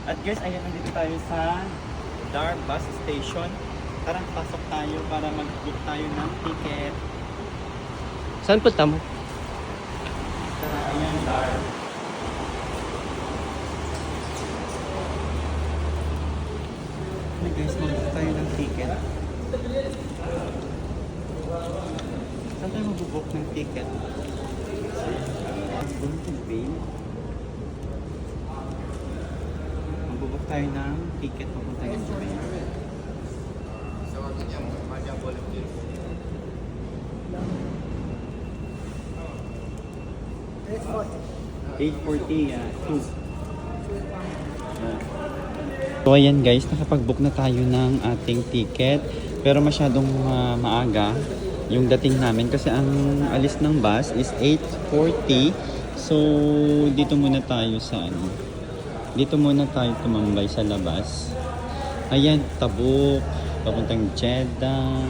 At guys, ayan, nandito tayo sa Dar Bus Station. Tara, pasok tayo para mag-book tayo ng ticket. Saan punta mo? Tara, ayan, Dar. Ayan guys, mag-book tayo ng ticket. Saan tayo mag-book ng ticket? Going to Vail. Mag-book tayo ng ticket papunta yung Vail. 8:40, 2. So ayan guys, nakapag-book na tayo ng ating ticket. Pero masyadong maaga yung dating namin kasi ang alis ng bus is 8:40. So dito muna tayo sa dito muna tayo tumambay sa labas. Ayan, Tabuk, papuntang Jeddah,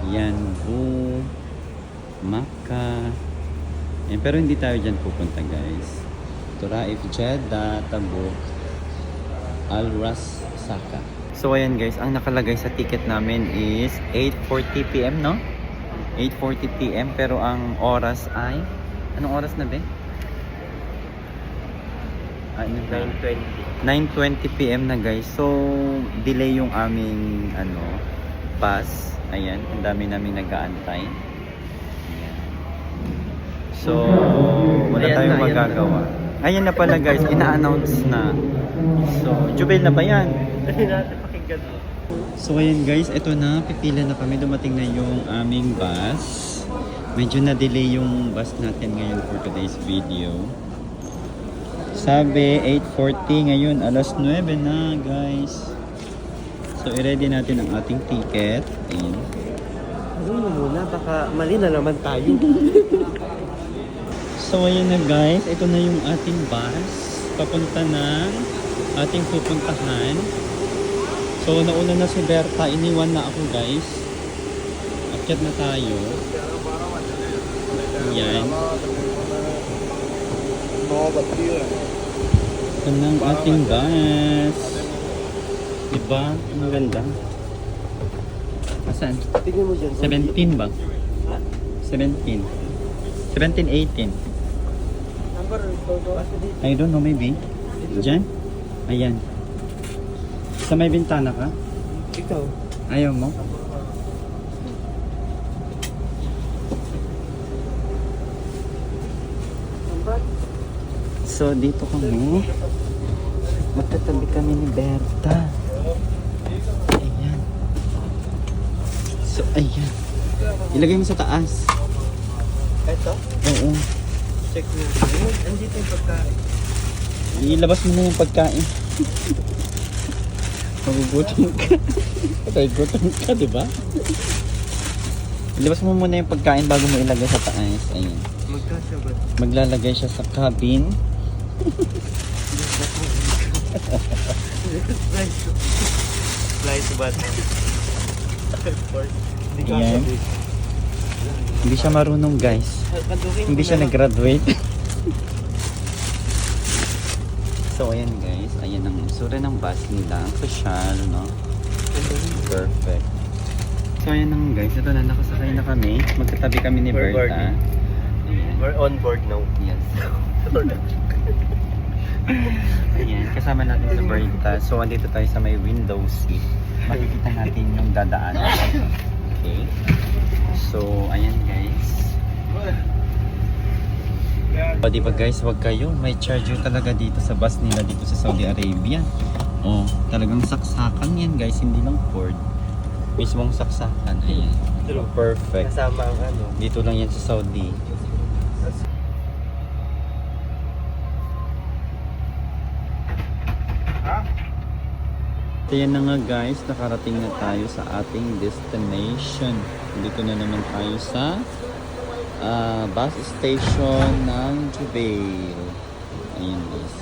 Yanbu, Makkah. Ayan, pero hindi tayo dyan pupunta guys. Turaif, Jeddah, Tabuk, Al Ras, Saka. So ayan guys, ang nakalagay sa ticket namin is 8:40 PM, no? 8:40 PM, pero ang oras ay anong oras na ba? 9:20 PM na guys. So delay yung aming bus. Ayan, ang dami namin nag-aantay. Ayan. So wala tayong magagawa. Ayan na pala guys, ina-announce na. So, Jubel na ba yan? So ayan guys, ito na, pipila na kami, dumating na yung aming bus. Medyo na-delay yung bus natin ngayon for today's video. Sabi 8:40, ngayon alas 9 na guys. So i-ready natin ang ating ticket. Ayan. Ano mo muna, baka mali na naman tayo. So ayan na guys, ito na yung ating bus. Papunta ng ating pupuntahan. So nauna na si Berta, iniwan na ako guys. Akyat na tayo. Ayan. Ito na ang ating bus. Diba? Ang ganda. Asan? Tignan mo dyan. 17 ba? 17. 17, 18. I don't know, maybe. Diyan? Ayan. Sa may bintana ka? Ikaw. Ayaw mo? So, dito kami. Magtatabi kami ni Berta. Ayan. So, ayan. Ilagay mo sa taas. Ito? Oo. Check na. Andito yung pagkain. Ilabas mo na yung pagkain. Magugutom ka. Patay, gutom ka, di ba? Ilabas mo muna yung pagkain bago mo ilagay sa taas. Ayan. Magkasabat. Maglalagay siya sa cabin. Slice ba? Ayan. Hindi siya marunong guys. Hindi siya nag-graduate. So ayan guys, ayan ang isura ng bus nila. Ang social, no? Perfect. So ayan ang guys, ito na, nakasakay na kami. Magkatabi kami ni We're Berta. boarding. We're on board now. Yes. Ayan, kasama natin sa Berta. So andito tayo sa may window seat. Makikita natin yung dadaanan. Okay. So ayan guys. O diba guys, wag kayo, may charger talaga dito sa bus nila dito sa Saudi Arabia. Oh, talagang saksakan yan guys, hindi lang cord. Mismong saksakan, ayan. Perfect. Kasama ang Dito lang yan sa Saudi. So yan na nga guys, nakarating na tayo sa ating destination. Dito na naman tayo sa bus station ng Jubail. Ayan guys.